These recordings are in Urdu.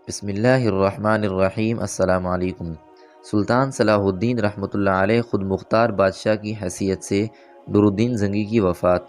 بسم اللہ الرحمن الرحیم۔ السلام علیکم۔ سلطان صلاح الدین رحمۃ اللہ علیہ خود مختار بادشاہ کی حیثیت سے نور الدین زنگی کی وفات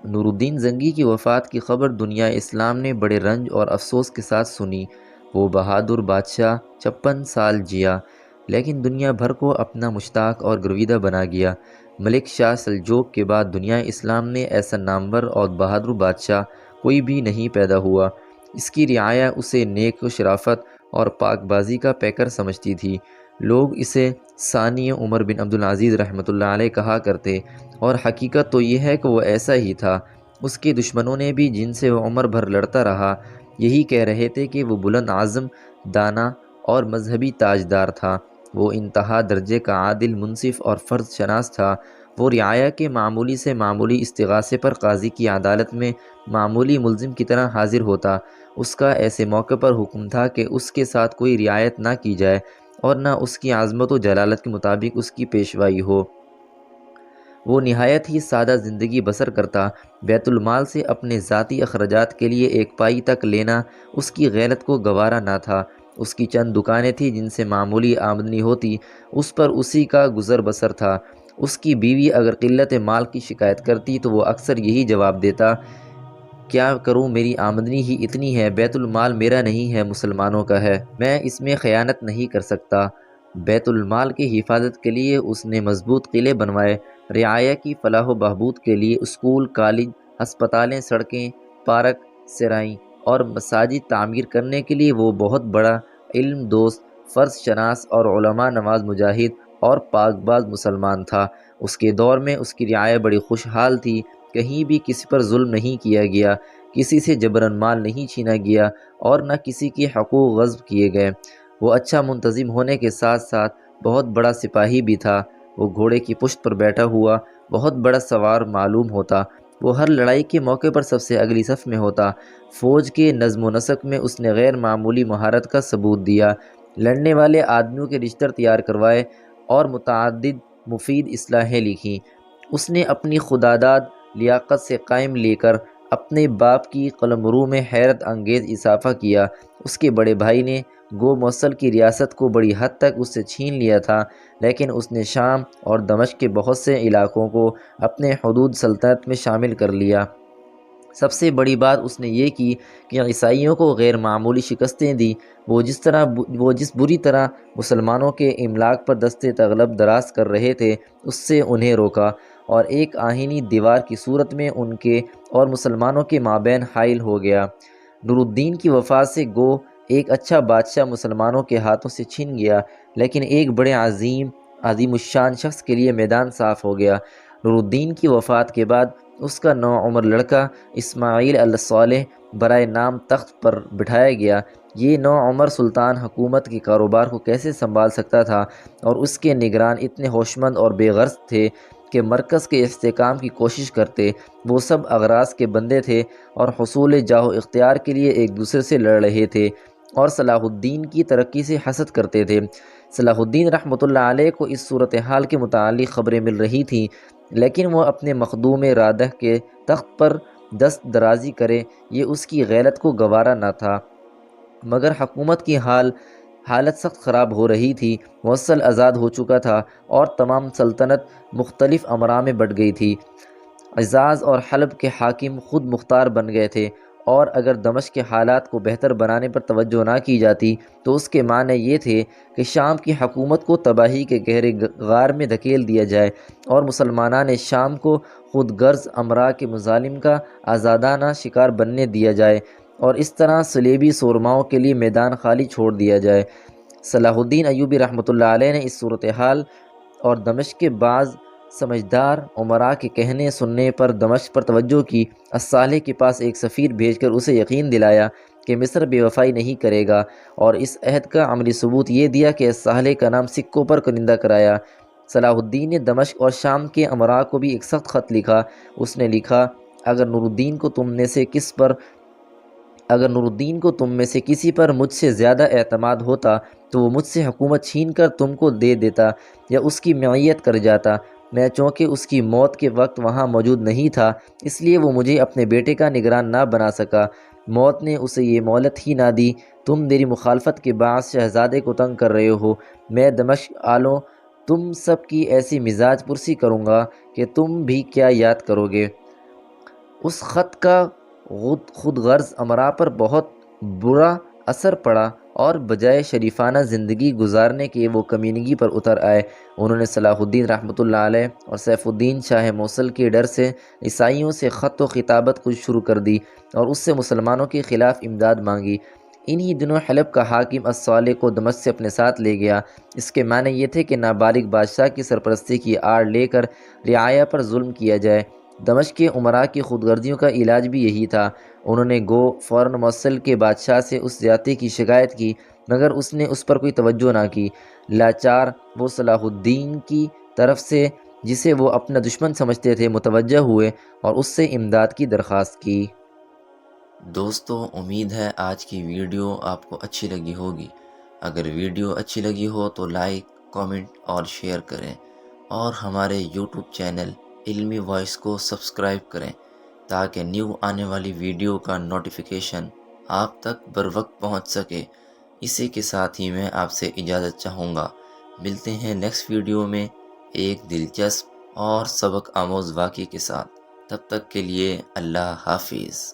نور الدین زنگی کی وفات کی خبر دنیا اسلام نے بڑے رنج اور افسوس کے ساتھ سنی۔ وہ بہادر بادشاہ 56 سال جیا، لیکن دنیا بھر کو اپنا مشتاق اور گرویدہ بنا گیا۔ ملک شاہ سلجوق کے بعد دنیا اسلام میں ایسا نامور اور بہادر بادشاہ کوئی بھی نہیں پیدا ہوا۔ اس کی رعایا اسے نیک و شرافت اور پاک بازی کا پیکر سمجھتی تھی۔ لوگ اسے ثانی عمر بن عبدالعزیز رحمۃ اللہ علیہ کہا کرتے، اور حقیقت تو یہ ہے کہ وہ ایسا ہی تھا۔ اس کے دشمنوں نے بھی، جن سے وہ عمر بھر لڑتا رہا، یہی کہہ رہے تھے کہ وہ بلند عزم، دانا اور مذہبی تاجدار تھا۔ وہ انتہا درجے کا عادل، منصف اور فرض شناس تھا۔ وہ رعایا کے معمولی سے معمولی استغاثے پر قاضی کی عدالت میں معمولی ملزم کی طرح حاضر ہوتا۔ اس کا ایسے موقع پر حکم تھا کہ اس کے ساتھ کوئی رعایت نہ کی جائے اور نہ اس کی عظمت و جلالت کے مطابق اس کی پیشوائی ہو۔ وہ نہایت ہی سادہ زندگی بسر کرتا۔ بیت المال سے اپنے ذاتی اخراجات کے لیے ایک پائی تک لینا اس کی غیرت کو گوارا نہ تھا۔ اس کی چند دکانیں تھیں جن سے معمولی آمدنی ہوتی، اس پر اسی کا گزر بسر تھا۔ اس کی بیوی اگر قلت مال کی شکایت کرتی تو وہ اکثر یہی جواب دیتا، کیا کروں، میری آمدنی ہی اتنی ہے، بیت المال میرا نہیں ہے، مسلمانوں کا ہے، میں اس میں خیانت نہیں کر سکتا۔ بیت المال کی حفاظت کے لیے اس نے مضبوط قلعے بنوائے۔ رعایا کی فلاح و بہبود کے لیے اسکول، کالج، ہسپتالیں، سڑکیں، پارک، سرائیں اور مساجد تعمیر کرنے کے لیے وہ بہت بڑا علم دوست، فرض شناس اور علماء نواز مجاہد اور پاک باز مسلمان تھا۔ اس کے دور میں اس کی رعایا بڑی خوشحال تھی۔ کہیں بھی کسی پر ظلم نہیں کیا گیا، کسی سے جبراً مال نہیں چھینا گیا اور نہ کسی کے حقوق غصب کیے گئے۔ وہ اچھا منتظم ہونے کے ساتھ ساتھ بہت بڑا سپاہی بھی تھا۔ وہ گھوڑے کی پشت پر بیٹھا ہوا بہت بڑا سوار معلوم ہوتا۔ وہ ہر لڑائی کے موقع پر سب سے اگلی صف میں ہوتا۔ فوج کے نظم و نسق میں اس نے غیر معمولی مہارت کا ثبوت دیا۔ لڑنے والے آدمیوں کے رجسٹر تیار کروائے اور متعدد مفید اصلاحیں لکھیں۔ اس نے اپنی خودداد لیاقت سے قائم لے کر اپنے باپ کی قلمرو میں حیرت انگیز اضافہ کیا۔ اس کے بڑے بھائی نے گو موصل کی ریاست کو بڑی حد تک اس سے چھین لیا تھا، لیکن اس نے شام اور دمشق کے بہت سے علاقوں کو اپنے حدود سلطنت میں شامل کر لیا۔ سب سے بڑی بات اس نے یہ کی کہ عیسائیوں کو غیر معمولی شکستیں دی۔ وہ جس بری طرح مسلمانوں کے املاک پر دست تغلب دراز کر رہے تھے، اس سے انہیں روکا اور ایک آہنی دیوار کی صورت میں ان کے اور مسلمانوں کے مابین حائل ہو گیا۔ نور الدین کی وفات سے گو ایک اچھا بادشاہ مسلمانوں کے ہاتھوں سے چھن گیا، لیکن ایک بڑے عظیم الشان شخص کے لیے میدان صاف ہو گیا۔ نور الدین کی وفات کے بعد اس کا نوعمر لڑکا اسماعیل الصالح برائے نام تخت پر بٹھایا گیا۔ یہ نوعمر سلطان حکومت کے کاروبار کو کیسے سنبھال سکتا تھا، اور اس کے نگران اتنے ہوشمند اور بے غرض تھے کہ مرکز کے استحکام کی کوشش کرتے۔ وہ سب اغراض کے بندے تھے اور حصول جاہ و اختیار کے لیے ایک دوسرے سے لڑ رہے تھے اور صلاح الدین کی ترقی سے حسد کرتے تھے۔ صلاح الدین رحمۃ اللہ علیہ کو اس صورتحال کے متعلق خبریں مل رہی تھیں، لیکن وہ اپنے مخدوم رادہ کے تخت پر دست درازی کرے، یہ اس کی غیرت کو گوارا نہ تھا۔ مگر حکومت کی حالت سخت خراب ہو رہی تھی۔ موصل آزاد ہو چکا تھا اور تمام سلطنت مختلف امراء میں بٹ گئی تھی۔ حجاز اور حلب کے حاکم خود مختار بن گئے تھے، اور اگر دمشق کے حالات کو بہتر بنانے پر توجہ نہ کی جاتی تو اس کے معنی یہ تھے کہ شام کی حکومت کو تباہی کے گہرے غار میں دھکیل دیا جائے اور مسلمانان شام کو خود غرض امراء کے مظالم کا آزادانہ شکار بننے دیا جائے، اور اس طرح صلیبی سورماؤں کے لیے میدان خالی چھوڑ دیا جائے۔ صلاح الدین ایوبی رحمۃ اللہ علیہ نے اس صورتحال اور دمشق کے بعض سمجھدار امراء کے کہنے سننے پر دمشق پر توجہ کی۔ الصالح کے پاس ایک سفیر بھیج کر اسے یقین دلایا کہ مصر بے وفائی نہیں کرے گا، اور اس عہد کا عملی ثبوت یہ دیا کہ الصالح کا نام سکوں پر کرندہ کرایا۔ صلاح الدین نے دمشق اور شام کے امراء کو بھی ایک سخت خط لکھا۔ اس نے لکھا، اگر نور الدین کو تم میں سے کسی پر مجھ سے زیادہ اعتماد ہوتا تو وہ مجھ سے حکومت چھین کر تم کو دے دیتا یا اس کی معیت کر جاتا۔ میں چونکہ اس کی موت کے وقت وہاں موجود نہیں تھا، اس لیے وہ مجھے اپنے بیٹے کا نگران نہ بنا سکا۔ موت نے اسے یہ مہلت ہی نہ دی۔ تم میری مخالفت کے باعث شہزادے کو تنگ کر رہے ہو۔ میں دمشق آلوں تم سب کی ایسی مزاج پرسی کروں گا کہ تم بھی کیا یاد کرو گے۔ اس خط کا خود غرض امراء پر بہت برا اثر پڑا اور بجائے شریفانہ زندگی گزارنے کے وہ کمینگی پر اتر آئے۔ انہوں نے صلاح الدین رحمۃ اللہ علیہ اور سیف الدین شاہ موصل کے ڈر سے عیسائیوں سے خط و خطابت خود شروع کر دی اور اس سے مسلمانوں کے خلاف امداد مانگی۔ انہی دنوں حلب کا حاکم الصالح کو دمشق سے اپنے ساتھ لے گیا۔ اس کے معنی یہ تھے کہ نابالغ بادشاہ کی سرپرستی کی آڑ لے کر رعایا پر ظلم کیا جائے۔ دمشق کے امراء کی خود غرضیوں کا علاج بھی یہی تھا۔ انہوں نے فوراً موصل کے بادشاہ سے اس زیادتی کی شکایت کی، مگر اس نے اس پر کوئی توجہ نہ کی۔ لاچار وہ صلاح الدین کی طرف سے، جسے وہ اپنا دشمن سمجھتے تھے، متوجہ ہوئے اور اس سے امداد کی درخواست کی۔ دوستو، امید ہے آج کی ویڈیو آپ کو اچھی لگی ہوگی۔ اگر ویڈیو اچھی لگی ہو تو لائک، کامنٹ اور شیئر کریں، اور ہمارے یوٹیوب چینل علمی وائس کو سبسکرائب کریں تاکہ نیو آنے والی ویڈیو کا نوٹیفیکیشن آپ تک بر وقت پہنچ سکے۔ اسی کے ساتھ ہی میں آپ سے اجازت چاہوں گا۔ ملتے ہیں نیکسٹ ویڈیو میں ایک دلچسپ اور سبق آموز واقعے کے ساتھ۔ تب تک کے لیے اللہ حافظ۔